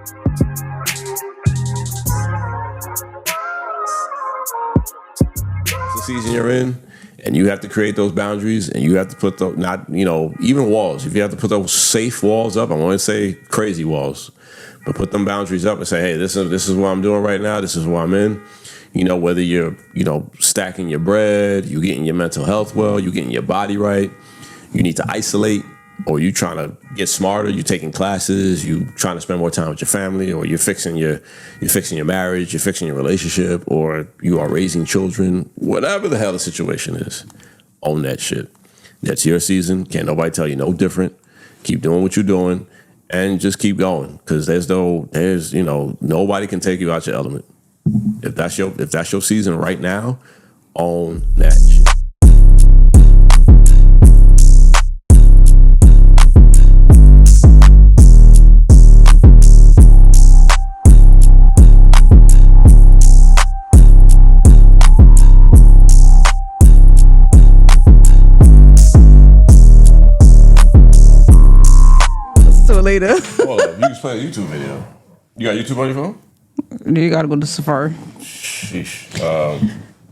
The season you're in, and you have to create those boundaries, and you have to put those, not, even walls. If you have to put those safe walls up, I want to say crazy walls, but put them boundaries up and say, hey, this is what I'm doing right now. This is what I'm in. Whether you're, stacking your bread, you getting your mental health well, you getting your body right, you need to isolate, or you trying to get smarter, you taking classes, you trying to spend more time with your family, or you're fixing your marriage, you're fixing your relationship, or you are raising children, whatever the hell the situation is, own that shit. That's your season. Can't nobody tell you no different. Keep doing what you're doing and just keep going. Cause nobody can take you out your element. If that's your season right now, own that shit. Later. Well, you can play a YouTube video. You got YouTube on your phone? You gotta go to Safari. Sheesh.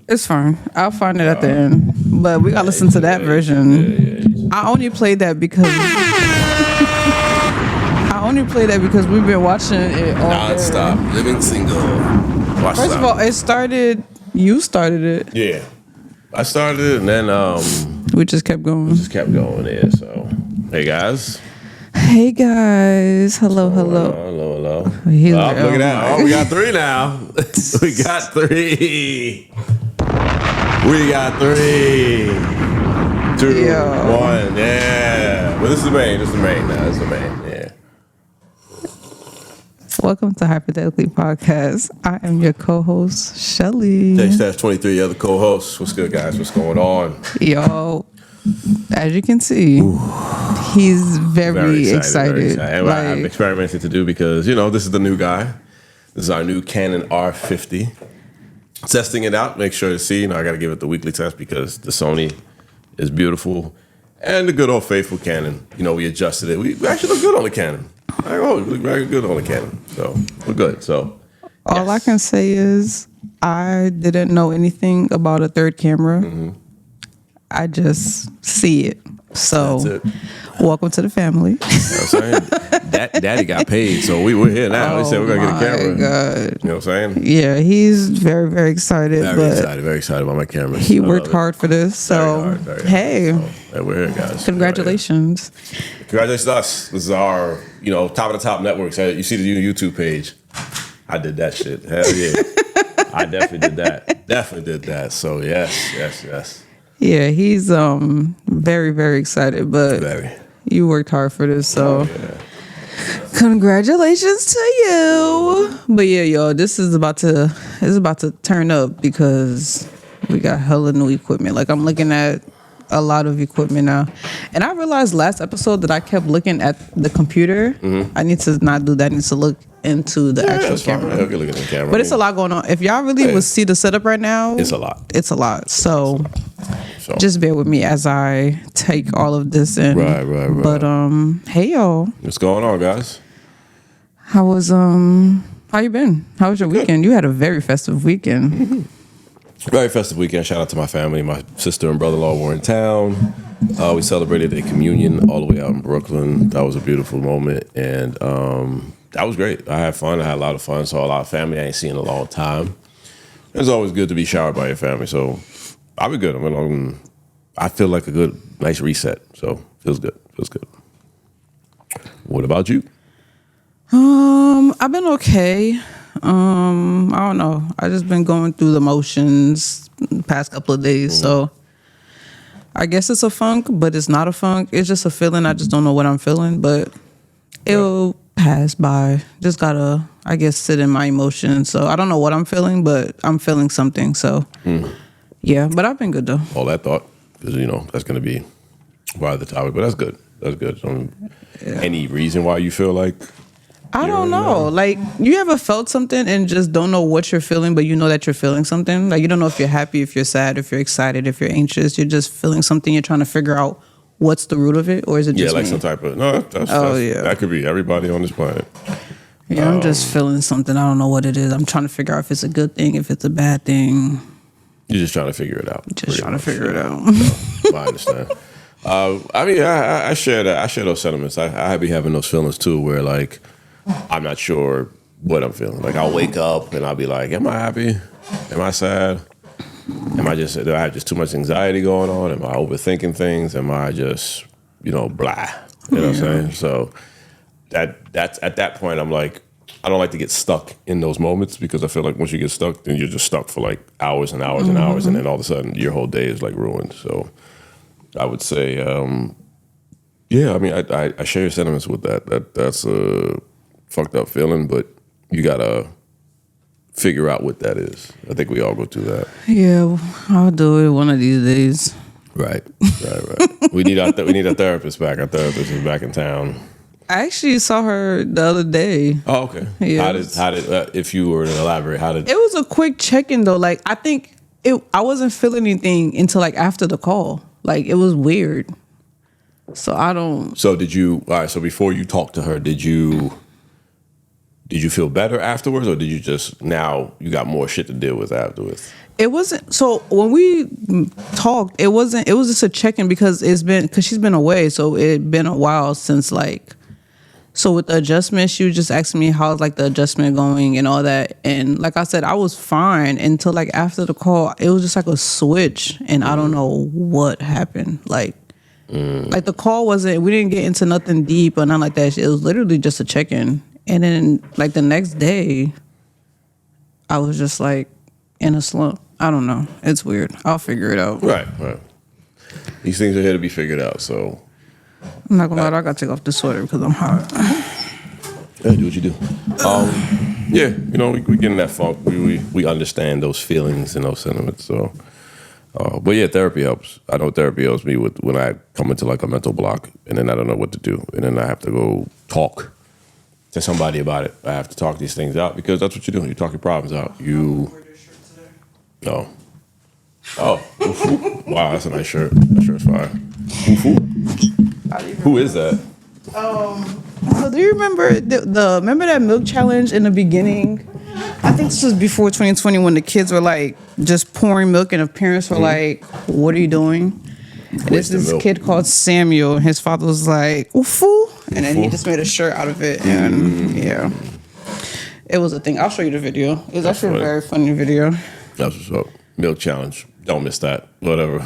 It's fine. I'll find it at the end. But we gotta listen to that version. I only played that because we've been watching it all Non-stop. Living single. First of all, you started it. Yeah. I started it and then we just kept going. Yeah, so hey guys. Hey guys. Hello. Hello. Look at that. Oh, we got 3 now. We got 3. 2, 1. Yeah. But this is the main. Yeah. Welcome to Hypothetically Podcast. I am your co-host, Shellz. J-23, the other co-host. What's good, guys? What's going on? Yo, as you can see, he's very excited. And I have experimented to do because, this is the new guy. This is our new Canon R50. Testing it out, make sure to see. I got to give it the weekly test because the Sony is beautiful. And the good old faithful Canon. We adjusted it. We actually look good on the Canon. We look very good on the Canon. So, we're good. So, all I can say is I didn't know anything about a third camera. Mm-hmm. I just see it. So, welcome to the family. You know what I'm saying? Daddy got paid, so we're here now. We said we're going to get a camera. God. You know what I'm saying? Yeah, he's very, very excited. Very excited about my camera. He worked hard for this. So, hey, we're here, guys. Congratulations. Congratulations to us. This is our, top of the top networks. You see the YouTube page. I did that shit. Hell yeah. I definitely did that. So, yes. Yeah, he's very, very excited, but you worked hard for this, so congratulations to you. But yeah, y'all, this is about to turn up because we got hella new equipment. Like, I'm looking at a lot of equipment now, and I realized last episode that I kept looking at the computer. Mm-hmm. I need to not do that. I need to look into the actual camera. Okay, look at the camera. But it's a lot going on. If y'all really would see the setup right now, it's a lot. So just bear with me as I take all of this in. Right. But hey y'all. What's going on, guys? How you been? How was your weekend? You had a very festive weekend. Mm-hmm. Very festive weekend. Shout out to my family. My sister and brother-in-law were in town. We celebrated a communion all the way out in Brooklyn. That was a beautiful moment, and that was great. I had fun. I had a lot of fun. Saw a lot of family I ain't seen in a long time. It's always good to be showered by your family. So I've been good. I feel like a good, nice reset. So feels good. What about you? I've been okay. I don't know. I just been going through the motions the past couple of days. Mm-hmm. So I guess it's a funk, but it's not a funk. It's just a feeling. I just don't know what I'm feeling, but it'll pass by. Just gotta, I guess, sit in my emotions. So I don't know what I'm feeling, but I'm feeling something. So yeah, but I've been good though. All that thought, because that's gonna be part of the topic, but that's good. Any reason why you feel like? I don't know. Like, you ever felt something and just don't know what you're feeling, but you know that you're feeling something? Like, you don't know if you're happy, if you're sad, if you're excited, if you're anxious. You're just feeling something. You're trying to figure out what's the root of it, or is it just some type of... No, that could be everybody on this planet. Yeah, I'm just feeling something. I don't know what it is. I'm trying to figure out if it's a good thing, if it's a bad thing. You're just trying to figure it out. Just trying to figure it out. No, I understand. I mean, I share that. I share those sentiments. I be having those feelings too, where like I'm not sure what I'm feeling. Like I'll wake up and I'll be like, "Am I happy? Am I sad? Do I have just too much anxiety going on? Am I overthinking things? Am I just, blah?" You know what I'm saying? So that's at that point, I'm like, I don't like to get stuck in those moments because I feel like once you get stuck, then you're just stuck for like hours and hours and hours, and then all of a sudden your whole day is like ruined. So I would say, yeah, I mean, I share your sentiments with that. That's a fucked up feeling, but you gotta figure out what that is. I think we all go through that. Yeah, I'll do it one of these days. Right. We need our therapist back. Our therapist is back in town. I actually saw her the other day. Oh, okay. Yes. How did if you were to elaborate, how did It was a quick check-in though. Like I think I wasn't feeling anything until like after the call. Like it was weird. So I don't. So did you? All right. So before you talked to her, did you feel better afterwards, or did you just now you got more shit to deal with afterwards? It wasn't. So when we talked, it wasn't. It was just a check-in because she's been away. So it been a while since like. So with the adjustment, she was just asking me how's like the adjustment going and all that. And like I said, I was fine until like after the call, it was just like a switch, and I don't know what happened. Like the call wasn't. We didn't get into nothing deep or nothing like that. It was literally just a check-in. And then like the next day, I was just like in a slump. I don't know. It's weird. I'll figure it out. Right. These things are here to be figured out. So I'm not gonna lie, I gotta take off the sweater because I'm hot. yeah, do what you do. Yeah, we get in that funk. We understand those feelings and those sentiments. So, but yeah, therapy helps. I know therapy helps me with when I come into like a mental block, and then I don't know what to do, and then I have to go talk to somebody about it. I have to talk these things out because that's what you're doing. You talk your problems out. No. Oh, wow, that's a nice shirt. That shirt's fire. Who is that? So do you remember remember that milk challenge in the beginning? I think this was before 2020 when the kids were like just pouring milk and the parents were like, "What are you doing?" There's this kid called Samuel, and his father was like, "Oofu," and then he just made a shirt out of it, and yeah, it was a thing. I'll show you the video. It was actually a very funny video. That's what's up. Milk challenge. Don't miss that. Whatever.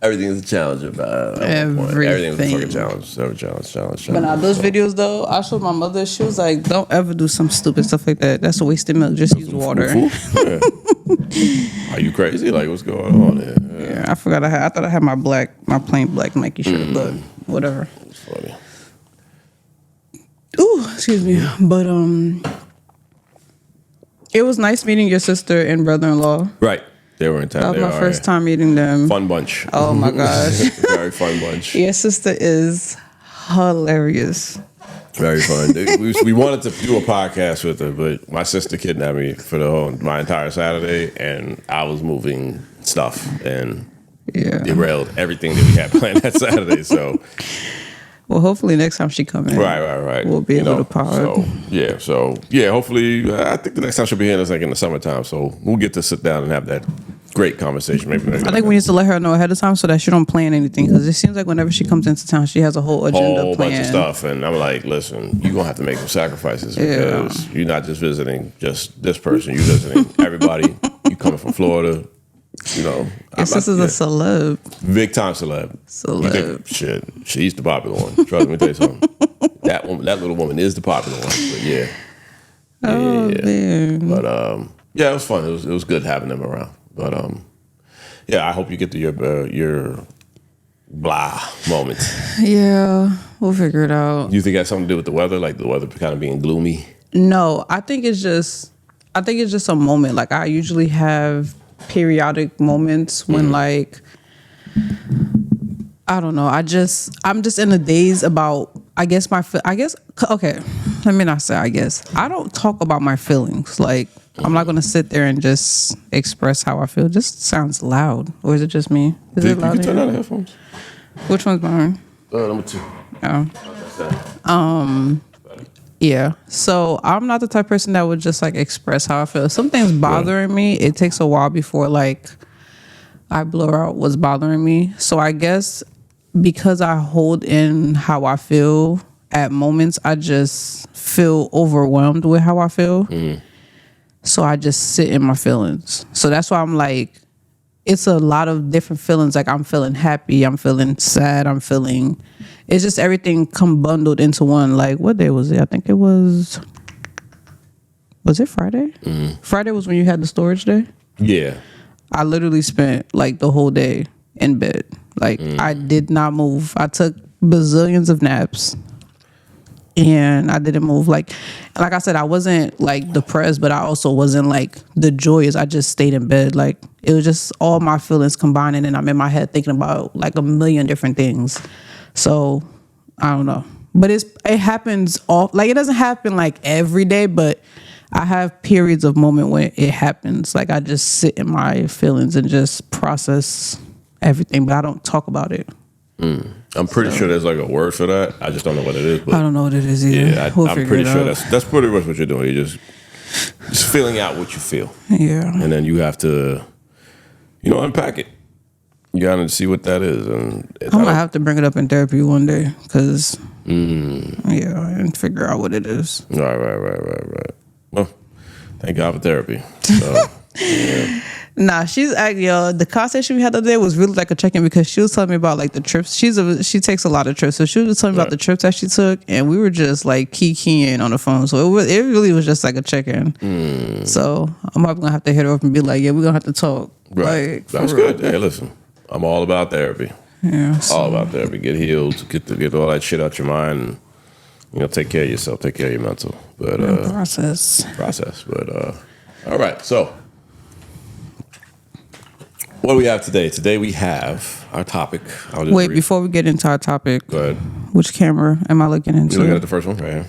Everything is a challenge about everything is a fucking challenge. Every challenge. But now those videos though, I showed my mother. She was like, "Don't ever do some stupid stuff like that. That's a waste of milk. Just use water." Yeah. Are you crazy? Like what's going on there? Yeah, I forgot. I thought I had my plain black Nike shirt, but whatever. It's funny. Ooh, excuse me. But it was nice meeting your sister and brother-in-law. Right. They were in town. That was my first time meeting them. Fun bunch. Oh my gosh. Very fun bunch. Your sister is hilarious. Very fun. We wanted to do a podcast with her, but my sister kidnapped me for my entire Saturday, and I was moving stuff and derailed everything that we had planned that Saturday. So, well, hopefully next time she comes in, right, we'll be able to pod. So hopefully, I think the next time she'll be here is like in the summertime. So we'll get to sit down and have that great conversation. Maybe I think we need to let her know ahead of time so that she don't plan anything, because it seems like whenever she comes into town, she has a whole agenda whole planned. bunch of stuff, and I'm like, listen, you're gonna have to make some sacrifices because you're not just visiting just this person, you're visiting everybody. You coming from Florida, Your sister's a celeb, big time celeb. Shit, she's the popular one. Trust me, let me tell you something. That little woman is the popular one. But yeah. Man. But it was fun. It was good having them around. But I hope you get to your blah moment. Yeah, we'll figure it out. You think it has something to do with the weather, like the weather kind of being gloomy? No, I think it's just a moment. Like I usually have periodic moments when like I don't know. I'm just in a daze about. Okay. Let me not say. I don't talk about my feelings. Like I'm not gonna sit there and just express how I feel. It just sounds loud, or is it just me? Is it loud? You can turn on the headphones. Which one's mine? Number 2. Oh. Yeah. So I'm not the type of person that would just like express how I feel. If something's bothering me, it takes a while before like I blur out what's bothering me. So I guess because I hold in how I feel at moments, I just feel overwhelmed with how I feel. So I just sit in my feelings. So that's why I'm like, it's a lot of different feelings. Like I'm feeling happy, I'm feeling sad, it's just everything come bundled into one. Like what day was it? I think it was it Friday? Friday was when you had the storage day? Yeah. I literally spent like the whole day in bed. Like I did not move. I took bazillions of naps and I didn't move. Like I said, I wasn't like depressed, but I also wasn't like the joyous. I just stayed in bed. Like it was just all my feelings combining and I'm in my head thinking about like a million different things. So I don't know. But it happens all like it doesn't happen like every day, but I have periods of moment when it happens. Like I just sit in my feelings and just process everything, but I don't talk about it. I'm pretty sure there's like a word for that. I just don't know what it is. But I don't know what it is either. yeah, I'm pretty sure that's pretty much what you're doing. You're just feeling out what you feel. Yeah. And then you have to, unpack it. You gotta see what that is. And I'm gonna have to bring it up in therapy one day because, and figure out what it is. Right. Well, thank God for therapy. So, yeah. Nah, the conversation we had the other day was really like a check-in because she was telling me about like the trips. She takes a lot of trips, so she was telling me about the trips that she took, and we were just like keying on the phone. So it really was just like a check-in. So I'm probably gonna have to hit her up and be like, yeah, we're gonna have to talk. Right, like, that's good. Hey, listen, I'm all about therapy. Yeah, all about therapy. Get healed. Get all that shit out your mind. And, take care of yourself. Take care of your mental. But process. But all right. So, what do we have today? Today we have our topic. Wait, before we get into our topic, go ahead. Which camera am I looking into? You're looking at the first one right here.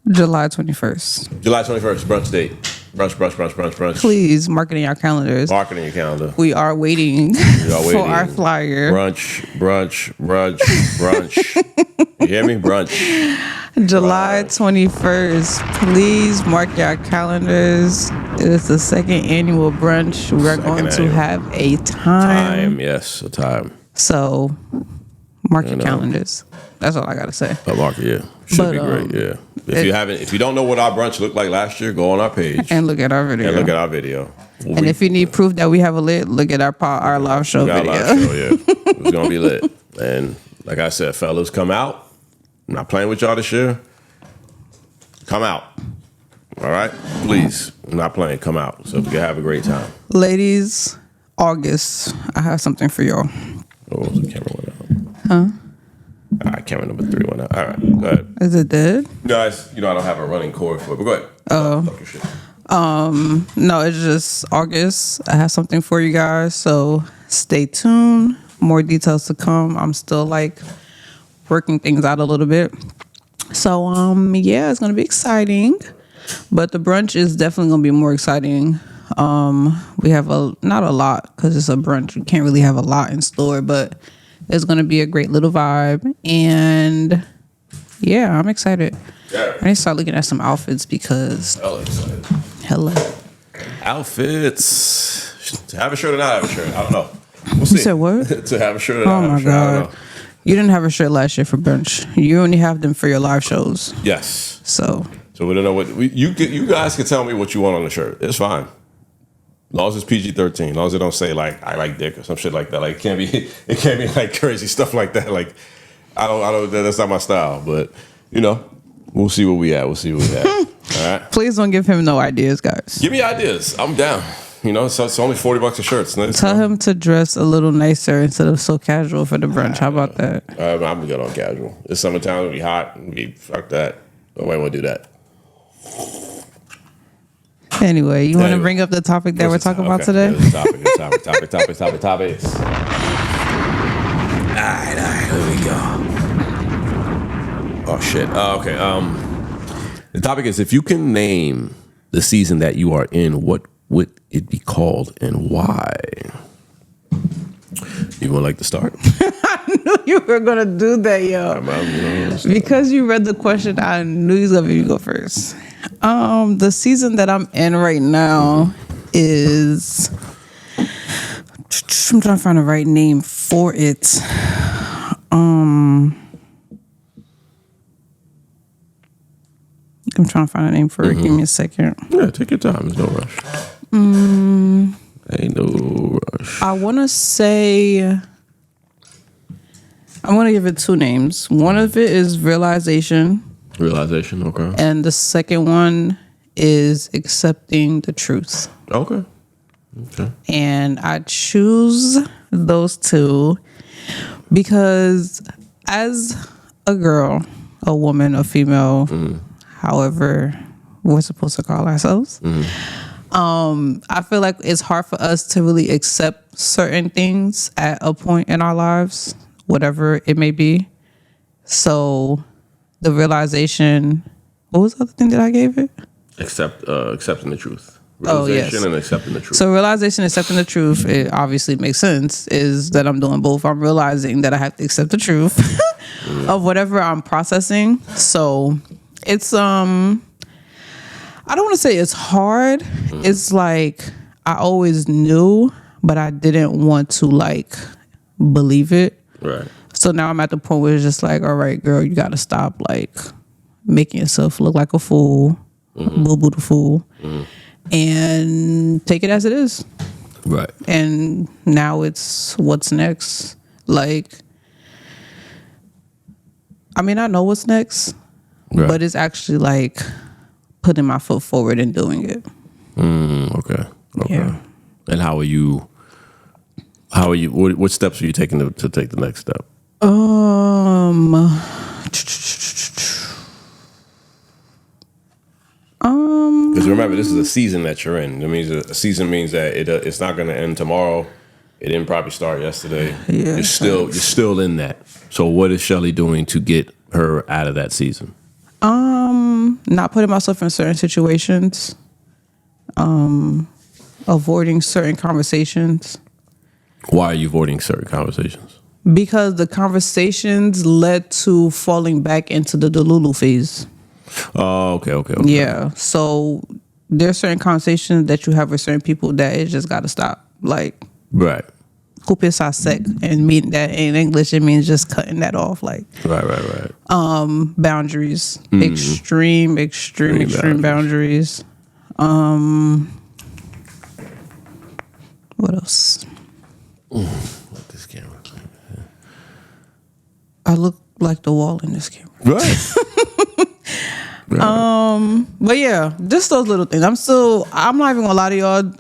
July 21st. July 21st, brunch date. Brunch. Please, mark it in your calendars. Mark it in your calendar. We are waiting for our flyer. Brunch. You hear me? Brunch. July 21st. Please mark your calendars. It is the second annual brunch. We are going to have a time. Yes, a time. So, mark your calendars. That's all I got to say. Mark it, yeah. Should be great, yeah. If you don't know what our brunch looked like last year, go on our page and look at our video. And if you need proof that we have a lit, look at our live show video. Live show, yeah. It's gonna be lit. And like I said, fellas, come out. I'm not playing with y'all this year. Come out. All right? Please. I'm not playing. Come out. So we can have a great time. Ladies, August, I have something for y'all. Oh, the camera went out. Huh? All right, camera number 3 went out. All right, go ahead. Is it dead? Guys, I don't have a running cord for it, but go ahead. Talk your shit. No, it's just August. I have something for you guys, so stay tuned. More details to come. I'm still like working things out a little bit. So yeah, it's gonna be exciting. But the brunch is definitely gonna be more exciting. We have not a lot because it's a brunch. We can't really have a lot in store, but it's gonna be a great little vibe. And yeah, I'm excited. Yeah. I need to start looking at some outfits because Hella excited. Hello. Outfits. To have a shirt or not have a shirt. I don't know. We'll see. You said what? To have a shirt or not have a shirt. I don't know. You didn't have a shirt last year for brunch. You only have them for your live shows. Yes. So we don't know what you guys can tell me what you want on the shirt. It's fine. As long as it's PG-13. As long as it don't say like I like dick or some shit like that. Like it can't be like crazy stuff like that. Like I don't that's not my style. But we'll see what we have. All right. Please don't give him no ideas, guys. Give me ideas. I'm down. It's only $40 a shirt. Tell him to dress a little nicer instead of so casual for the brunch. How about that? I'm good on casual. It's summertime. It'll be hot. Fuck that. Nobody want to do that. Anyway, you want to bring up the topic that we're talking about today? Topic. All right, here we go. Oh, shit. Okay. The topic is, if you can name the season that you are in, what would it be called and why? You would like to start? knew you were gonna do that, yo. Because you read the question, I knew you was gonna be go first. The season that I'm in right now is. I'm trying to find the right name for it. I'm trying to find a name for it. Give me a second. Yeah, take your time. There's no rush. Ain't no rush. I want to say, I'm going to give it two names. One of it is Realization. Realization, okay. And the second one is Accepting the Truth. Okay. And I choose those two because as a girl, a woman, a female, however we're supposed to call ourselves, I feel like it's hard for us to really accept certain things at a point in our lives, whatever it may be. So the realization, what was the other thing that I gave it? Accepting the truth. Realization and accepting the truth. So realization, accepting the truth, it obviously makes sense, is that I'm doing both. I'm realizing that I have to accept the truth of whatever I'm processing. So it's, I don't want to say it's hard. It's like I always knew, but I didn't want to like believe it. Right. So now I'm at the point where it's just like, all right, girl, you got to stop like making yourself look like a fool, boo-boo the fool. And take it as it is. Right. And now it's what's next. Like, I mean, I know what's next, but it's actually like putting my foot forward and doing it. Okay. Yeah. And how are you, what steps are you taking to take the next step? Because remember, this is a season that you're in. That means a season means that it's not going to end tomorrow. It didn't probably start yesterday. Yeah, you're still in that. So what is Shelly doing to get her out of that season? Not putting myself in certain situations. Avoiding certain conversations. Why are you avoiding certain conversations? Because the conversations led to falling back into the Delulu phase. Oh, okay. Yeah. So there's certain conversations that you have with certain people that it just got to stop. Like, right. couper ça sec, and mean that in English it means just cutting that off. Like, right. Boundaries, extreme boundaries. What else? With this camera. I look like the wall in this camera. Right. But yeah, just those little things. I'm not even gonna lie to y'all.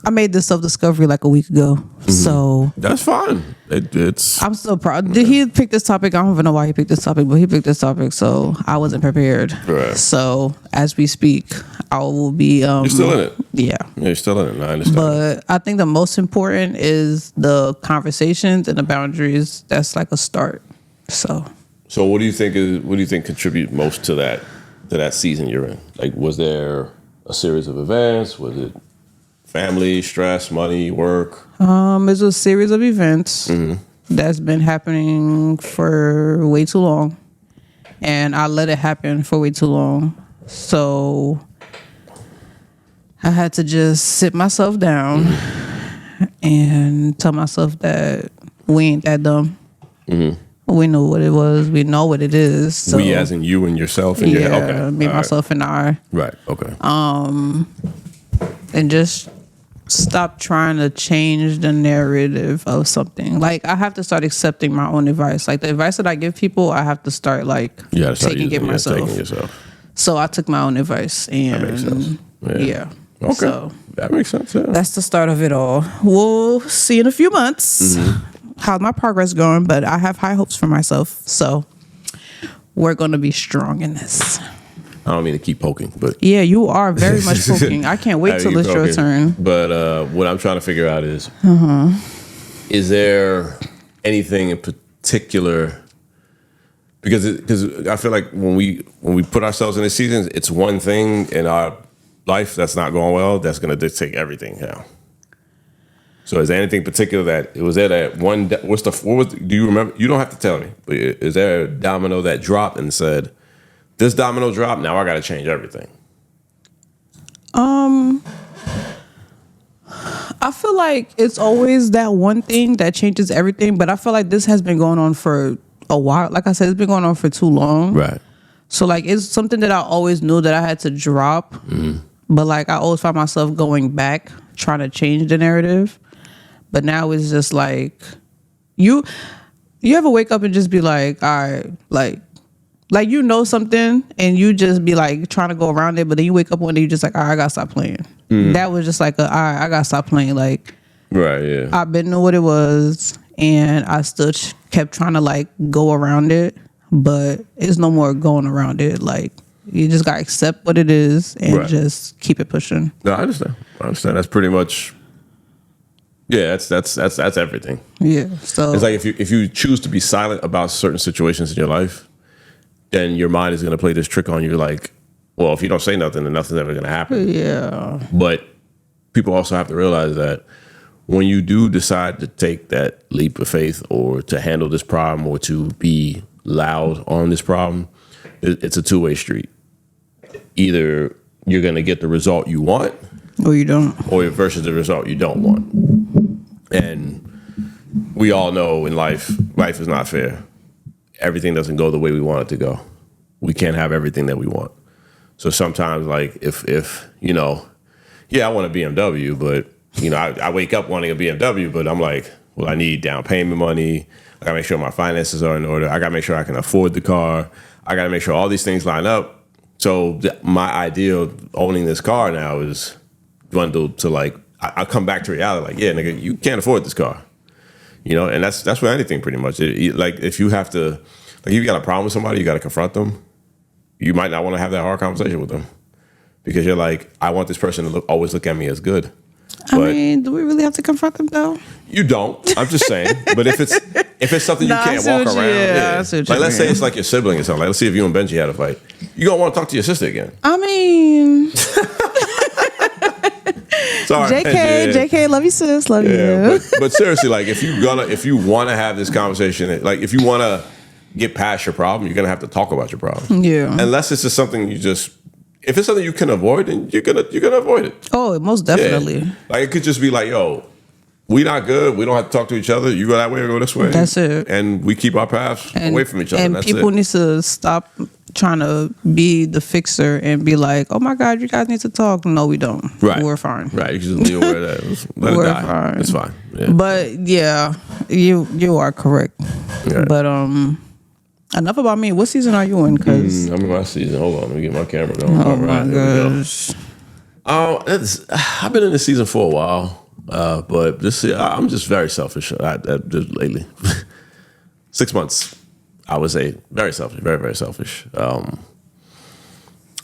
I made this self-discovery like a week ago. So that's fine. It's I'm still proud. Did he pick this topic? I don't even know why he picked this topic, but he picked this topic, so I wasn't prepared. Right. So as we speak, I will be you're still in it. Yeah, you're still in it. I understand. But I think the most important is the conversations and the boundaries. That's like a start. So what do you think contribute most to that season you're in? Like, was there a series of events? Was it family, stress, money, work? It's a series of events that's been happening for way too long, and I let it happen for way too long. So I had to just sit myself down and tell myself that we ain't that dumb. We know what it was. We know what it is. So, we as in you and yourself and your okay. Me, myself, and I. Right. Okay. And just stop trying to change the narrative of something. Like, I have to start accepting my own advice. Like, the advice that I give people, I have to start like taking it myself. So I took my own advice, and that makes sense. Yeah. Okay. So that makes sense. Yeah. That's the start of it all. We'll see in a few months how my progress going, but I have high hopes for myself. So we're going to be strong in this. I don't mean to keep poking, but yeah, you are very much poking. I can't wait till it's your turn. But what I'm trying to figure out is there anything in particular? Because I feel like when we put ourselves in the seasons, it's one thing in our life that's not going well that's going to dictate everything now. So is there anything particular that was there that one? Do you remember? You don't have to tell me. But is there a domino that dropped and said, "This domino dropped. Now I got to change everything." I feel like it's always that one thing that changes everything, but I feel like this has been going on for a while. Like I said, it's been going on for too long. Right. So like it's something that I always knew that I had to drop, but like I always find myself going back trying to change the narrative. But now it's just like you ever wake up and just be like, all right, like you know something and you just be like trying to go around it, but then you wake up one day you just like, all right, I gotta stop playing. That was just like all right, I gotta stop playing. Like, right, yeah. I've been knew what it was and I still kept trying to like go around it, but it's no more going around it. Like, you just gotta accept what it is and just keep it pushing. No, I understand. That's pretty much. Yeah, that's everything. Yeah. So it's like if you choose to be silent about certain situations in your life, then your mind is gonna play this trick on you. Like, well, if you don't say nothing, then nothing's ever gonna happen. Yeah. But people also have to realize that when you do decide to take that leap of faith or to handle this problem or to be loud on this problem, it's a two-way street. Either you're going to get the result you want or you don't, or versus the result you don't want. And we all know in life is not fair. Everything doesn't go the way we want it to go. We can't have everything that we want. So sometimes, like, if you know, yeah, I want a BMW, but you know, I wake up wanting a BMW, but I'm like, well, I need down payment money. I gotta make sure my finances are in order. I gotta make sure I can afford the car. I gotta make sure all these things line up. So my idea of owning this car now is dwindled to like, I come back to reality. Like, yeah, nigga, you can't afford this car. You know, and that's with anything pretty much. Like, if you have to, like, if you got a problem with somebody, you got to confront them. You might not want to have that hard conversation with them because you're like, I want this person to always look at me as good. I mean, do we really have to confront them though? You don't. I'm just saying. But if it's something you can't walk around, like let's say it's like your sibling or something. Like, let's see if you and Benji had a fight. You gonna want to talk to your sister again? I mean, sorry, JK, love you, sis, love you. But seriously, like if you want to have this conversation, like if you want to get past your problem, you're gonna have to talk about your problem. Yeah. Unless it's just something if it's something you can avoid, then you're gonna avoid it. Oh, most definitely. Yeah. Like it could just be like, yo, we not good. We don't have to talk to each other. You go that way or go this way. That's it. And we keep our paths away from each other. And that's people need to stop trying to be the fixer and be like, oh my God, you guys need to talk. No, we don't. Right. We're fine. Right. You can just leave it where that is. Let it die. Fine. It's fine. Yeah. But yeah, you are correct. Yeah. But enough about me. What season are you in? Cause I'm in my season. Hold on, let me get my camera going. Oh my gosh. I've been in this season for a while, but this year, I'm just very selfish. Just lately, 6 months, I would say very selfish, very very selfish.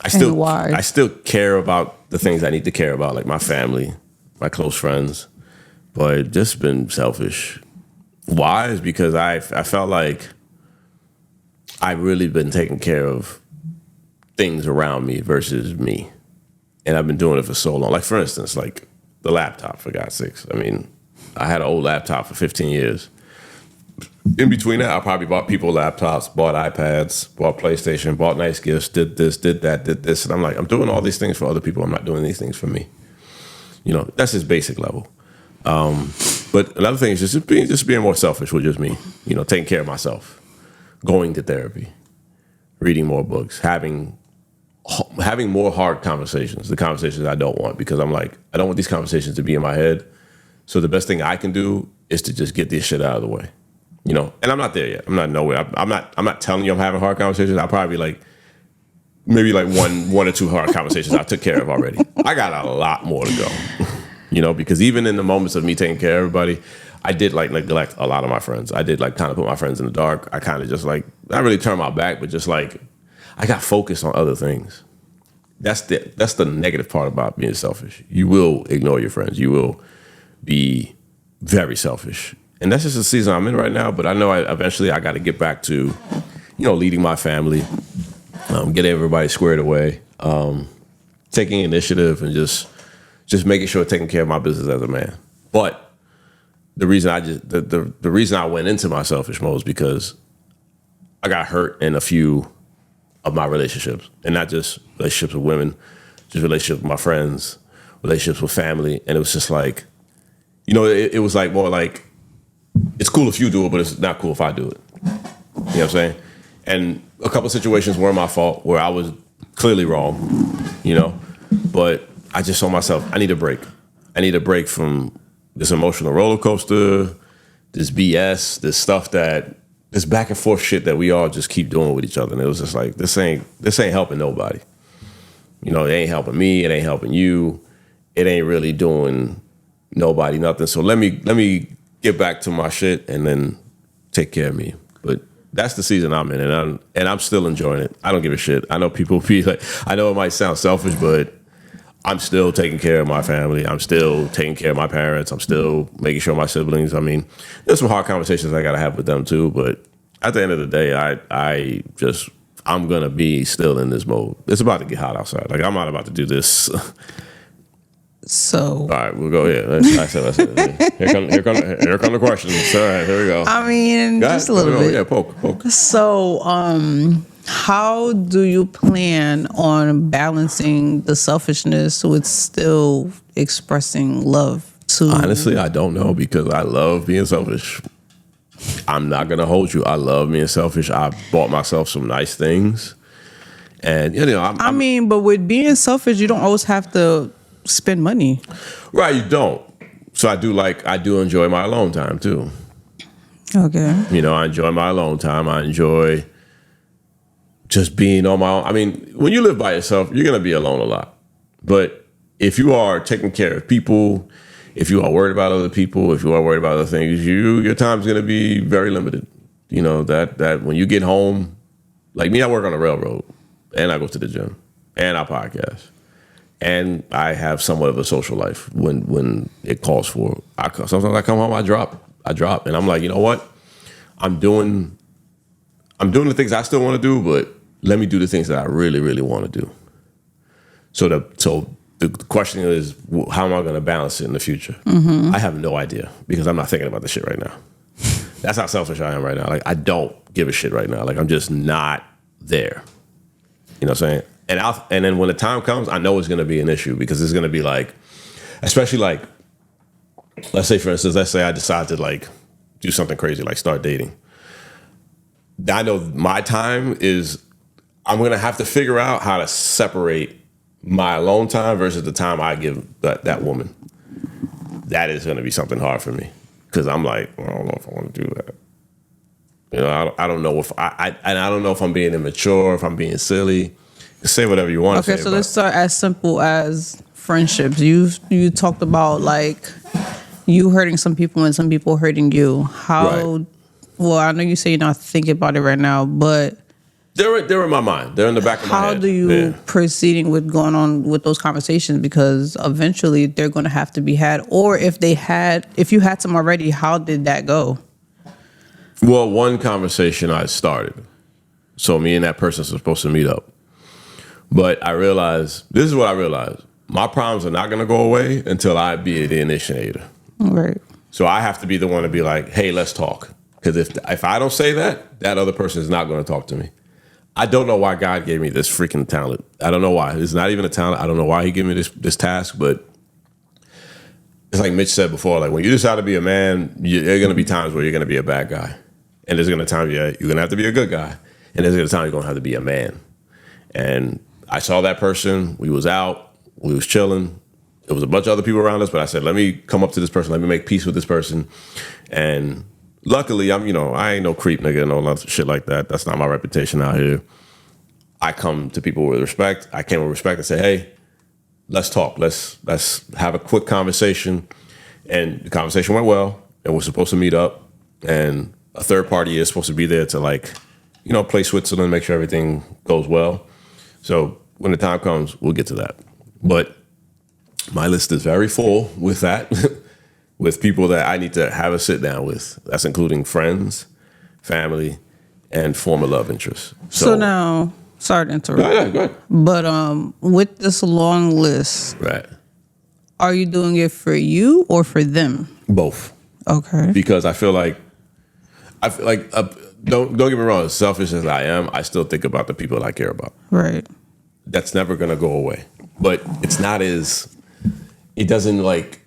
I still care about the things I need to care about, like my family, my close friends, but just been selfish. Why? Is because I felt like I've really been taking care of things around me versus me. And I've been doing it for so long. Like, for instance, like the laptop, for God's sakes. I mean, I had an old laptop for 15 years. In between that, I probably bought people laptops, bought iPads, bought PlayStation, bought nice gifts, did this, did that, did this. And I'm like, I'm doing all these things for other people. I'm not doing these things for me. You know, that's his basic level. But another thing is just being more selfish with just me. You know, taking care of myself. Going to therapy, reading more books, having more hard conversations, the conversations I don't want, because I'm like, I don't want these conversations to be in my head. So the best thing I can do is to just get this shit out of the way, you know. And I'm not there yet. I'm not nowhere. I'm not telling you I'm having hard conversations. I'll probably maybe one or two hard conversations I took care of already. I got a lot more to go, you know, because even in the moments of me taking care of everybody, I did like neglect a lot of my friends. I did like kind of put my friends in the dark. I kind of just like, not really turned my back, but just like, I got focused on other things. That's the negative part about being selfish. You will ignore your friends. You will be very selfish. And that's just the season I'm in right now. But I know eventually I got to get back to, you know, leading my family, get everybody squared away, taking initiative and just making sure taking care of my business as a man. But the reason the reason I went into my selfish mode is because I got hurt in a few of my relationships, and not just relationships with women, just relationships with my friends, relationships with family, and it was just like, it was like more like, it's cool if you do it, but it's not cool if I do it. You know what I'm saying? And a couple of situations were my fault, where I was clearly wrong, but I just saw myself, I need a break. I need a break from this emotional roller coaster, this BS, this back and forth shit that we all just keep doing with each other. And it was just like, this ain't helping nobody. It ain't helping me. It ain't helping you. It ain't really doing nobody nothing. So let me get back to my shit and then take care of me. But that's the season I'm in, and I'm still enjoying it. I don't give a shit. I know people be like, I know it might sound selfish, but I'm still taking care of my family. I'm still taking care of my parents. I'm still making sure my siblings. I mean, there's some hard conversations I got to have with them too. But at the end of the day, I'm going to be still in this mode. It's about to get hot outside. Like, I'm not about to do this. So. All right, we'll go here. That's it. Here come the questions. All right, here we go. I mean, just a little bit. Yeah, poke. So, how do you plan on balancing the selfishness with still expressing love to? Honestly, I don't know, because I love being selfish. I'm not gonna hold you. I love being selfish. I bought myself some nice things, and I mean, but with being selfish, you don't always have to spend money. Right, you don't. So I do enjoy my alone time too. Okay. I enjoy my alone time. I enjoy just being on my own. I mean, when you live by yourself, you're going to be alone a lot. But if you are taking care of people, if you are worried about other people, if you are worried about other things, your time's going to be very limited. That when you get home, like me, I work on the railroad, and I go to the gym, and I podcast, and I have somewhat of a social life when it calls for it. Sometimes I come home, I drop, and I'm like, you know what? I'm doing the things I still want to do, but let me do the things that I really, really want to do. So the question is, how am I going to balance it in the future? Mm-hmm. I have no idea, because I'm not thinking about this shit right now. That's how selfish I am right now. Like, I don't give a shit right now. Like, I'm just not there. You know what I'm saying? And then when the time comes, I know it's going to be an issue, because it's going to be like, especially like, let's say I decide to like do something crazy, like start dating. I know my time is, I'm going to have to figure out how to separate my alone time versus the time I give that woman. That is going to be something hard for me, because I'm like, I don't know if I want to do that. I don't know if I don't know if I'm being immature, if I'm being silly. Say whatever you want to say. Okay, so let's start as simple as friendships. You talked about like you hurting some people and some people hurting you. How? Right. Well, I know you say you're not thinking about it right now, but they're in my mind. They're in the back of my head. How do you proceeding with going on with those conversations? Because eventually they're going to have to be had. Or if you had some already, how did that go? Well, one conversation I started. So me and that person are supposed to meet up. But this is what I realized. My problems are not going to go away until I be the initiator. Right. So I have to be the one to be like, hey, let's talk. Because if I don't say that other person is not going to talk to me. I don't know why God gave me this freaking talent. I don't know why. It's not even a talent. I don't know why he gave me this task, but it's like Mitch said before, like when you decide to be a man, there are going to be times where you're going to be a bad guy. And there's going to be times you're going to have to be a good guy. And there's going to be times you're going to have to be a man. And I saw that person. We was out. We was chilling. There was a bunch of other people around us, but I said, let me come up to this person. Let me make peace with this person. And luckily, I ain't no creep nigga and no shit like that. That's not my reputation out here. I come to people with respect. I came with respect and say, hey, let's talk. Let's have a quick conversation. And the conversation went well. And we're supposed to meet up. And a third party is supposed to be there to play Switzerland, make sure everything goes well. So when the time comes, we'll get to that. But my list is very full with that. With people that I need to have a sit down with. That's including friends, family, and former love interests. So now, sorry to interrupt. Go ahead. But with this long list, right, are you doing it for you or for them? Both. Okay. Because I feel like don't get me wrong, as selfish as I am, I still think about the people that I care about. Right. That's never gonna go away. But it's not as, it doesn't like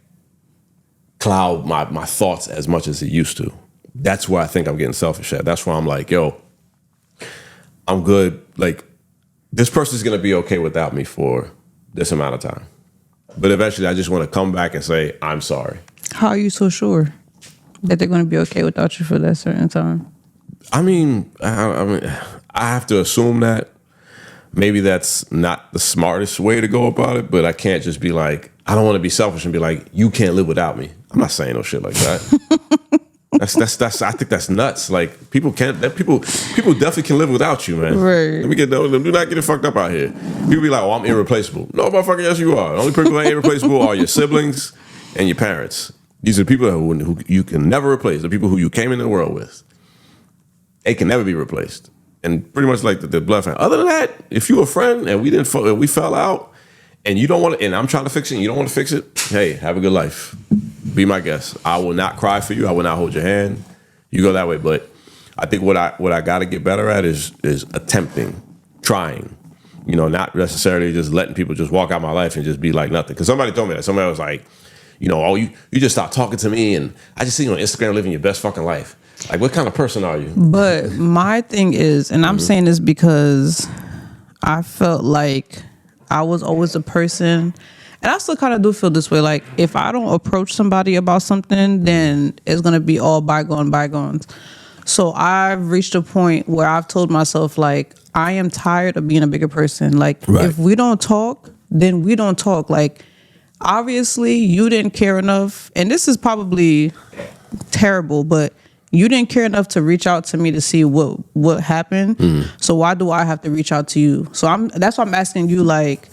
cloud my thoughts as much as it used to. That's where I think I'm getting selfish at. That's why I'm like, yo, I'm good. Like, this person's gonna be okay without me for this amount of time. But eventually I just want to come back and say, I'm sorry. How are you so sure that they're going to be okay without you for that certain time? I mean, I have to assume that. Maybe that's not the smartest way to go about it, but I can't just be like, I don't want to be selfish and be like, you can't live without me. I'm not saying no shit like that. That's I think that's nuts. Like, people definitely can live without you, man. Right. Do not get it fucked up out here. People be like, oh, I'm irreplaceable. No, motherfucker, yes you are. The only people that ain't irreplaceable are your siblings and your parents. These are people who you can never replace. The people who you came into the world with. They can never be replaced. And pretty much like the blood family. Other than that, if you a friend and we fell out and you don't want to, and I'm trying to fix it and you don't want to fix it, hey, have a good life. Be my guest. I will not cry for you. I will not hold your hand. You go that way. But I think what I got to get better at is attempting, trying. You know, not necessarily just letting people just walk out my life and just be like nothing. Because somebody told me that. Somebody was like, you know, oh, you just stopped talking to me and I just see you on Instagram living your best fucking life. Like, what kind of person are you? But my thing is, and I'm saying this because I felt like I was always a person, and I still kind of do feel this way. Like, if I don't approach somebody about something, then it's going to be all bygones. So I've reached a point where I've told myself, like, I am tired of being a bigger person. Like, if we don't talk, then we don't talk. Like, obviously, you didn't care enough, and this is probably terrible, but you didn't care enough to reach out to me to see what happened. So why do I have to reach out to you? So that's why I'm asking you, like,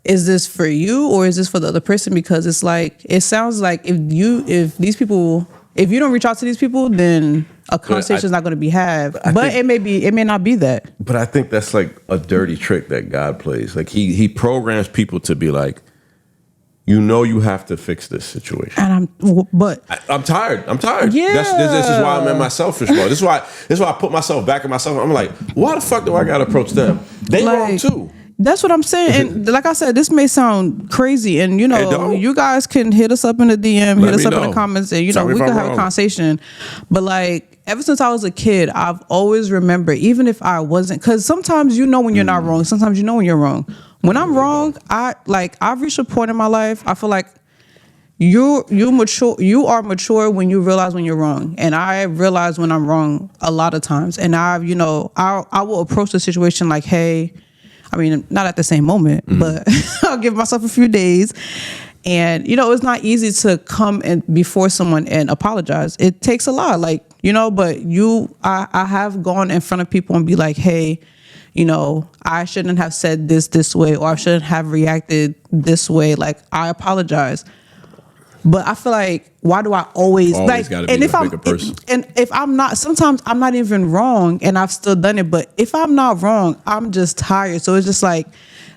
is this for you or is this for the other person? Because it's like, it sounds like if you don't reach out to these people, then a conversation is not going to be had. But it may not be that. But I think that's like a dirty trick that God plays. Like he programs people to be like, you know, you have to fix this situation. And I'm tired. Yeah. This is why I'm in my selfish mode. This is why I put myself back in myself. I'm like, why the fuck do I got to approach them? They wrong too. That's what I'm saying. And like I said, this may sound crazy. And, you know, you guys can hit us up in the DM, hit us up in the comments, and, you know, we can have a conversation. But, like, ever since I was a kid, I've always remembered, even if I wasn't, because sometimes you know when you're not wrong. Sometimes you know when you're wrong. When I'm wrong, I've reached a point in my life, I feel like you are mature when you realize when you're wrong. And I realize when I'm wrong a lot of times. And I will approach the situation like, hey, I mean, not at the same moment, but I'll give myself a few days. And, you know, it's not easy to come and before someone and apologize. It takes a lot, like, you know, but I have gone in front of people and be like, hey, you know, I shouldn't have said this way, or I shouldn't have reacted this way. Like, I apologize. But I feel like, why do I always like? Gotta be a bigger person. And if I'm not, sometimes I'm not even wrong, and I've still done it. But if I'm not wrong, I'm just tired. So it's just like,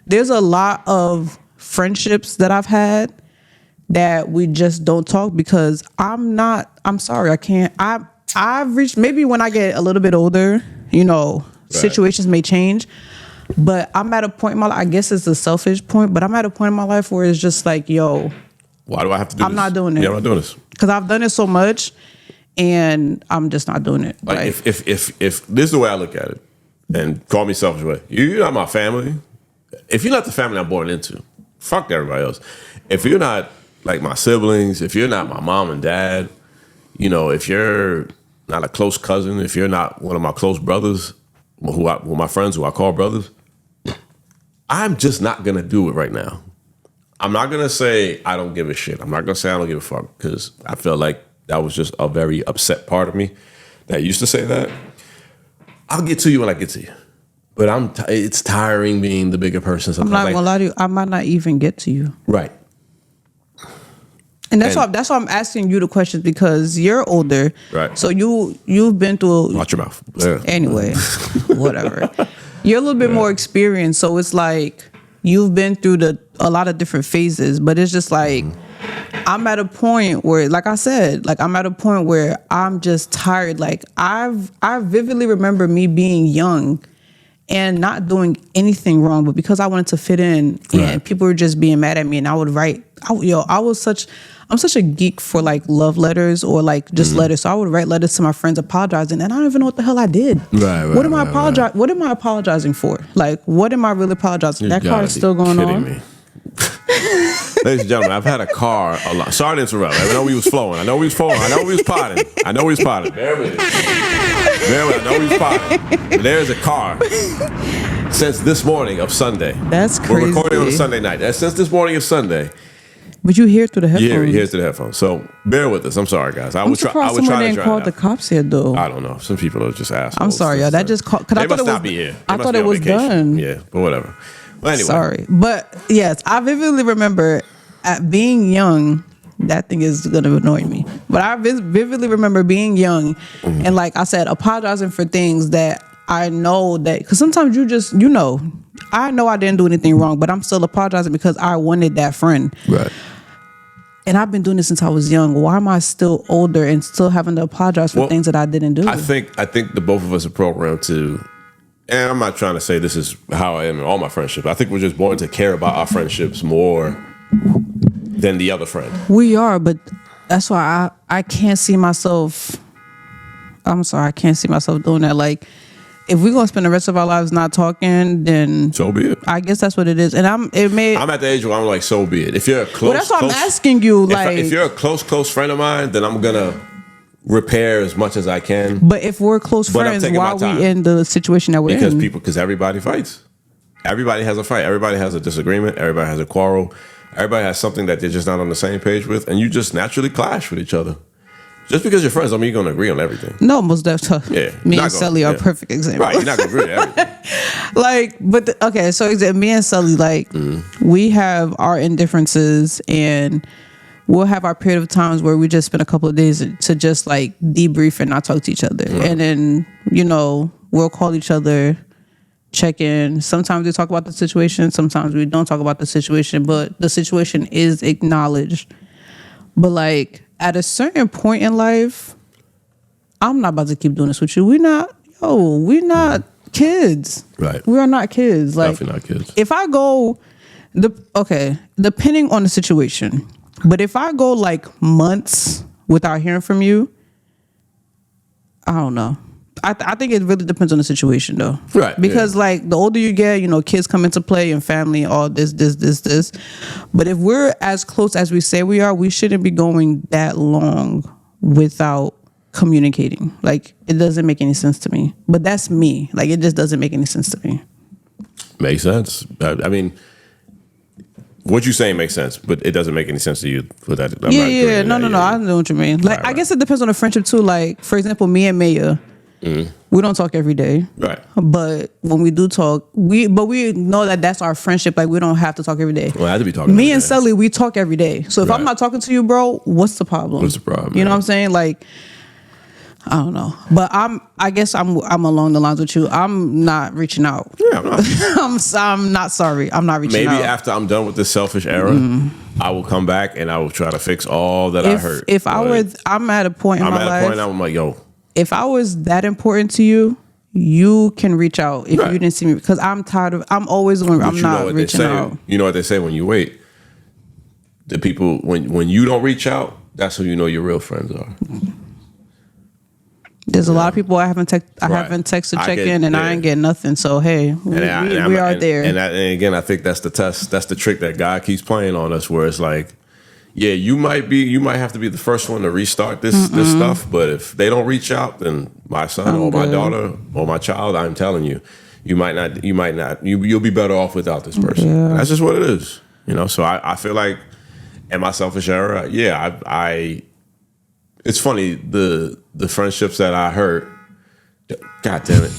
there's a lot of friendships that I've had that we just don't talk because I'm sorry, I can't. I've reached, maybe when I get a little bit older, you know, situations may change. But I'm at a point in my life, I guess it's a selfish point, but I'm at a point in my life where it's just like, yo, why do I have to do this? I'm not doing it. Yeah, I'm not doing this. Because I've done it so much and I'm just not doing it. Like if this is the way I look at it, and call me selfish, but you're not my family. If you're not the family I'm born into, fuck everybody else. If you're not like my siblings, if you're not my mom and dad, you know, if you're not a close cousin, if you're not one of my close brothers, who my friends who I call brothers, I'm just not gonna do it right now. I'm not gonna say I don't give a shit. I'm not gonna say I don't give a fuck, because I feel like that was just a very upset part of me that used to say that. I'll get to you when I get to you, but it's tiring being the bigger person. Sometimes. I'm not gonna lie to you. I might not even get to you. Right. And that's why I'm asking you the questions, because you're older. Right. So you've been through. Watch your mouth. Yeah. Anyway, whatever. You're a little bit more experienced, so it's like you've been through a lot of different phases. But it's just like I'm at a point where, like I said, like I'm at a point where I'm just tired. Like I vividly remember me being young and not doing anything wrong, but because I wanted to fit in, and people were just being mad at me, and I would write. I'm such a geek for like love letters or like just letters. So I would write letters to my friends apologizing, and I don't even know what the hell I did. What am I apologizing for? Like, what am I really apologizing? That car is still going on. Me. Ladies and gentlemen, I've had a car a lot. Sorry to interrupt. I know we was flowing. I know we was potting. I know we was potting. Bear with it. I know we was potting. There's a car since this morning of Sunday. That's crazy. We're recording on a Sunday night. That's since this morning of Sunday. But you hear it through the headphones. You hear it through the headphones. So bear with us. I'm sorry, guys. I I'm would surprised try someone to didn't call the cops here, though. I don't know. Some people are just assholes. I'm sorry, y'all. That just called. They must not be here. I thought it was done. Yeah, but whatever. Well, anyway. Sorry. But yes, I vividly remember at being young, that thing is going to annoy me. But I vividly remember being young and, like I said, apologizing for things that I know that, because sometimes you just, I know I didn't do anything wrong, but I'm still apologizing because I wanted that friend. Right. And I've been doing this since I was young. Why am I still older and still having to apologize for things that I didn't do? I think the both of us are programmed to, and I'm not trying to say this is how I am in all my friendships. I think we're just born to care about our friendships more than the other friend. We are, but that's why I can't see myself. I'm sorry, I can't see myself doing that. Like, if we're gonna spend the rest of our lives not talking, then so be it. I guess that's what it is. And I'm at the age where I'm like, so be it. If you're a close, well, that's why I'm asking you. Like, if you're a close friend of mine, then I'm gonna repair as much as I can. But if we're close friends, why are we in the situation that we're in? Because everybody fights. Everybody has a fight. Everybody has a disagreement. Everybody has a quarrel. Everybody has something that they're just not on the same page with, and you just naturally clash with each other. Just because you're friends, I mean you're gonna agree on everything. No, most definitely. Yeah, me and Sully are a perfect example. Right, you're not gonna agree to everything. So me and Sully, like, we have our indifferences, and we'll have our period of times where we just spend a couple of days to just like debrief and not talk to each other, and then we'll call each other, check in. Sometimes we talk about the situation, sometimes we don't talk about the situation, but the situation is acknowledged. But like, at a certain point in life, I'm not about to keep doing this with you. We're not kids. Right. We are not kids. Like, definitely not kids. If I go, depending on the situation, but if I go like months without hearing from you, I don't know. I think it really depends on the situation, though. Right. Because like, the older you get, kids come into play and family, all this. But if we're as close as we say we are, we shouldn't be going that long without communicating. Like, it doesn't make any sense to me. But that's me. Like, it just doesn't make any sense to me. Makes sense. I mean, what you saying makes sense, but it doesn't make any sense to you for that. No. I know what you mean. Like, right. I guess it depends on the friendship too. Like, for example, me and Maya. We don't talk every day, right? But when we do talk, we know that that's our friendship. Like, we don't have to talk every day. Well, I have to be talking. Me and Sully, we talk every day. So if I'm not talking to you, bro, what's the problem? What's the problem? You know what I'm saying? Like, I don't know, but I guess I'm along the lines with you. I'm not reaching out. Yeah, I'm not. I'm not sorry. I'm not reaching out. Maybe after I'm done with this selfish era, I will come back and I will try to fix all that I hurt. If I'm at a point in my life. I'm like, yo. If I was that important to you, you can reach out if you didn't see me, because I'm tired of. I'm always the one. I'm not reaching out. You know what they say when you wait. The people when you don't reach out, that's who you know your real friends are. There's a lot of people I haven't texted check in, and I ain't getting nothing. So hey, we are there. And again, I think that's the test. That's the trick that God keeps playing on us, where it's like, yeah, you might have to be the first one to restart this stuff, but if they don't reach out, then my son my daughter or my child, I'm telling you, you'll be better off without this person. Yeah. That's just what it is, So I feel like in my selfish era, it's funny, the friendships that I hurt. God damn it!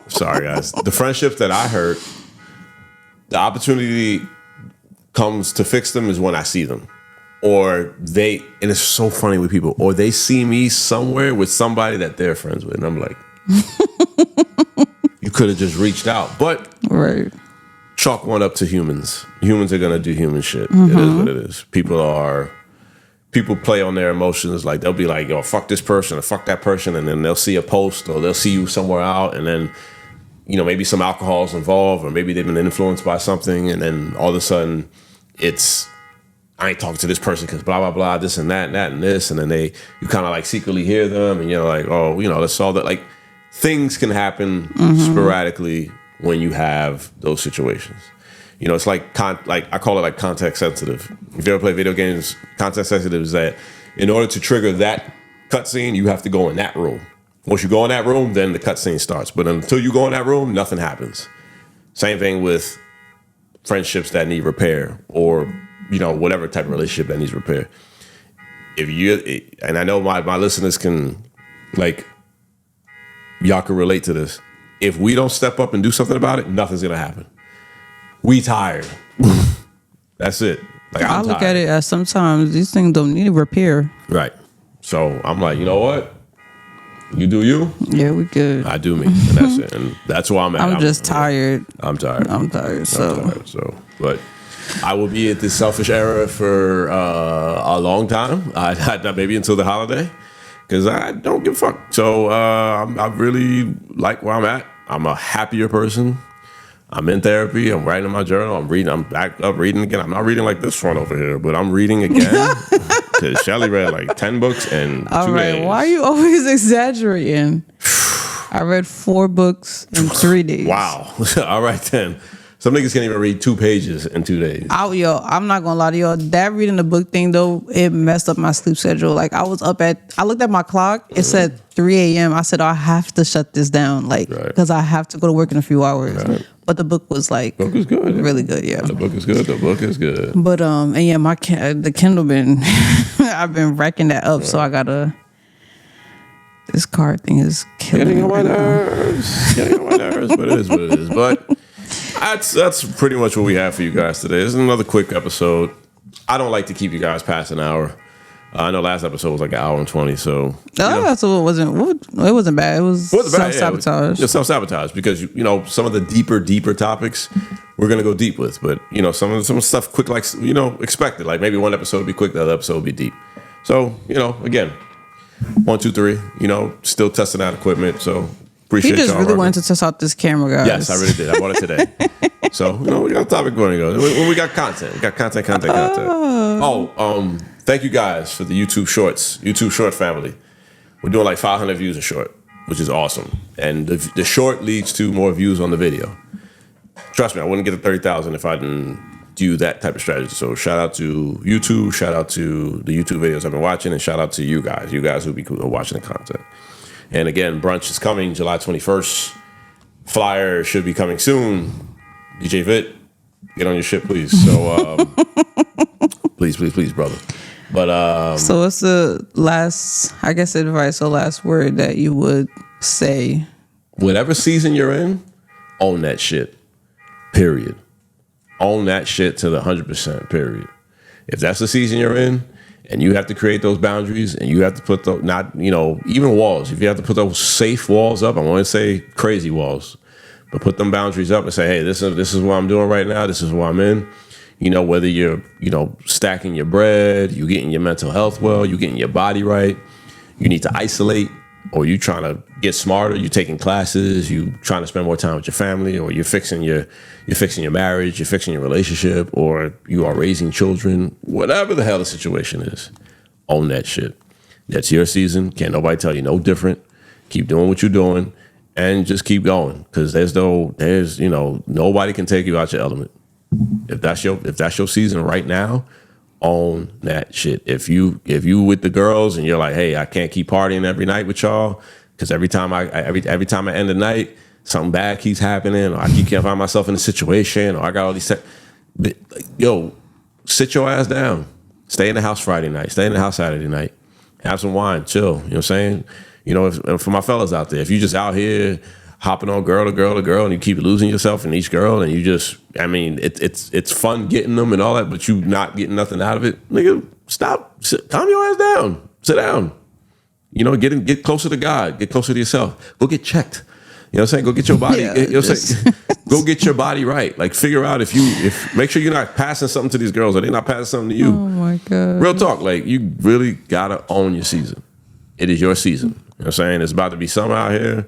Sorry, guys. The friendships that I hurt, the opportunity comes to fix them is when I see them, and it's so funny with people, or they see me somewhere with somebody that they're friends with, and I'm like, you could have just reached out, but right. chalk one up to humans. Humans are gonna do human shit. It is what it is. People play on their emotions. Like they'll be like, yo, fuck this person or fuck that person, and then they'll see a post or they'll see you somewhere out, and then maybe some alcohol's involved, or maybe they've been influenced by something, and then all of a sudden it's, I ain't talking to this person because blah blah blah, this and that and that and this, and then you kind of like secretly hear them, and you're like, oh, let's solve that. Like things can happen sporadically when you have those situations. It's like I call it like context sensitive. If you ever play video games, context sensitive is that in order to trigger that cutscene, you have to go in that room. Once you go in that room, then the cutscene starts. But until you go in that room, nothing happens. Same thing with friendships that need repair, or whatever type of relationship that needs repair. And I know my listeners can, like, y'all can relate to this. If we don't step up and do something about it, nothing's gonna happen. We tired. That's it. Like I look at it as sometimes these things don't need repair. Right. So I'm like, you know what? You do you. Yeah, we good. I do me, and that's it. And that's where I'm at. I'm just tired. I'm tired. So, but I will be at this selfish era for a long time. Maybe until the holiday, because I don't give a fuck. So I really like where I'm at. I'm a happier person. I'm in therapy. I'm writing in my journal. I'm reading. I'm back up reading again. I'm not reading like this front over here, but I'm reading again. Because Shelly read like 10 books in 2 days. Why are you always exaggerating? I read 4 books in 3 days. Wow. All right then. Some niggas can't even read 2 pages in 2 days. I'm not gonna lie to y'all. That reading the book thing though, it messed up my sleep schedule. Like I looked at my clock. It said 3 a.m. I said, I have to shut this down, like, because I have to go to work in a few hours. Right. But the book was like, good. Really good. Yeah. The book is good. But and yeah, the Kindle I've been racking that up. So I gotta. This card thing is getting on my nerves. But it is what it is. But that's pretty much what we have for you guys today. This is another quick episode. I don't like to keep you guys past an hour. I know last episode was like an hour and 20, so... So it wasn't bad. It was self-sabotage. Yeah, self-sabotage, because, some of the deeper topics we're going to go deep with. But, some stuff quick, like, expected. Like, maybe one episode will be quick, the other episode will be deep. So, again, 1, 2, 3, still testing out equipment, so... He just really wanted to test out this camera, guys. Yes, I really did. I bought it today. So, we got a topic going to go. When we got content. We got content. Thank you guys for the YouTube short family. We're doing like 500 views a short, which is awesome. And the short leads to more views on the video. Trust me, I wouldn't get to 30,000 if I didn't do that type of strategy. So shout out to YouTube, shout out to the YouTube videos I've been watching, and shout out to you guys who are watching the content. And again, brunch is coming July 21st. Flyer should be coming soon. DJ Vit, get on your shit, please. So, please, brother. But so what's the last, I guess, advice or last word that you would say? Whatever season you're in, own that shit. Period. Own that shit to the 100%. Period. If that's the season you're in, and you have to create those boundaries, and you have to put those, even walls. If you have to put those safe walls up, I want to say crazy walls, but put them boundaries up and say, hey, this is what I'm doing right now. This is what I'm in. Whether you're, stacking your bread, you getting your mental health well, you getting your body right, you need to isolate, or you trying to get smarter, you taking classes, you trying to spend more time with your family, or you're fixing your marriage, you're fixing your relationship, or you are raising children, whatever the hell the situation is, own that shit. That's your season. Can't nobody tell you no different. Keep doing what you're doing and just keep going. Because nobody can take you out your element. If that's your season right now, own that shit. If you with the girls and you're like, hey, I can't keep partying every night with y'all, because every time I end the night, something bad keeps happening, or I can't find myself in a situation, or I got all these sit your ass down. Stay in the house Friday night. Stay in the house Saturday night. Have some wine. Chill. You know what I'm saying? For my fellas out there, if you just out here hopping on girl to girl to girl, and you keep losing yourself in each girl, and you just, it's fun getting them and all that, but you not getting nothing out of it, nigga, stop. Calm your ass down. Sit down. Get closer to God. Get closer to yourself. Go get checked. You know what I'm saying? Go get your body. Yeah, You know what I'm saying? Go get your body right. Like figure out if make sure you're not passing something to these girls or they're not passing something to you. Oh my God. Real talk. Like you really gotta own your season. It is your season. You know what I'm saying? It's about to be summer out here.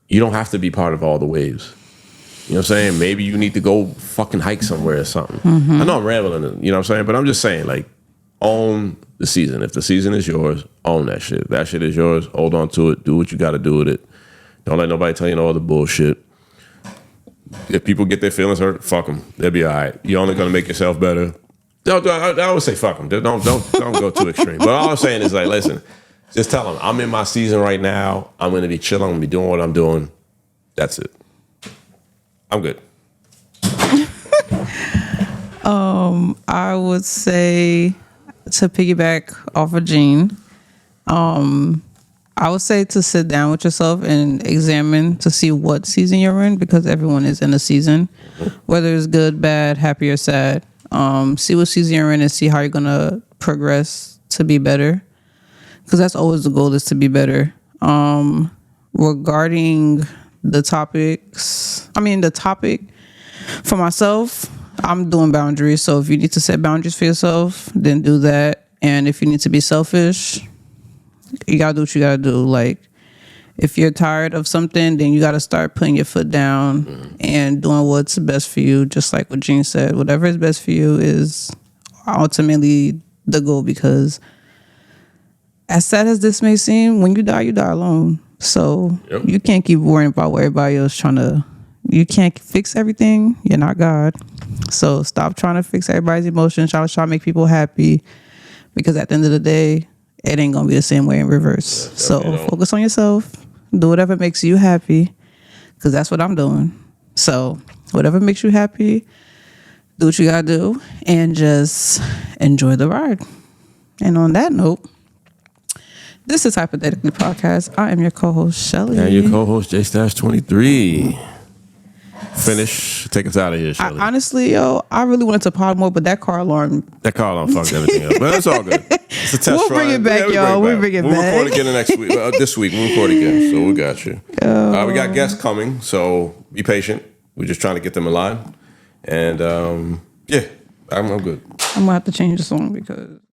You don't have to be part of all the waves. You know what I'm saying? Maybe you need to go fucking hike somewhere or something. I know I'm rambling, you know what I'm saying? But I'm just saying, like, own the season. If the season is yours, own that shit. That shit is yours. Hold on to it. Do what you got to do with it. Don't let nobody tell you no other bullshit. If people get their feelings hurt, fuck them. They'll be all right. You're only going to make yourself better. I always say fuck them. Don't go too extreme. But all I'm saying is, like, listen, just tell them, I'm in my season right now. I'm going to be chilling. I'm going to be doing what I'm doing. That's it. I'm good. I would say, to piggyback off of Gene, I would say to sit down with yourself and examine to see what season you're in, because everyone is in a season, whether it's good, bad, happy, or sad. See what season you're in and see how you're going to progress to be better, because that's always the goal, is to be better. Regarding the topic for myself, I'm doing boundaries. So if you need to set boundaries for yourself, then do that. And if you need to be selfish, you gotta do what you gotta do. Like, if you're tired of something, then you gotta start putting your foot down and doing what's best for you. Just like what Gene said, whatever is best for you is ultimately the goal, because as sad as this may seem, when you die alone. So you can't keep worrying about what everybody else you can't fix everything. You're not God. So stop trying to fix everybody's emotions, try to make people happy, because at the end of the day, it ain't gonna be the same way in reverse. Yeah, so focus on yourself, do whatever makes you happy, because that's what I'm doing. So whatever makes you happy, do what you gotta do, and just enjoy the ride. And on that note, this is Hypothetically Podcast. I am your co-host, Shelly. And your co-host, J-23. Finish. Take us out of here, Shelly. Honestly, I really wanted to pod more, but that car alarm fucked everything up. But it's all good. It's a test We'll bring it back, y'all. We'll bring it back. We'll record again next week. This week, we'll record again. So we got you. We got guests coming, so be patient. We're just trying to get them in line. And, I'm good. I'm going to have to change the song because...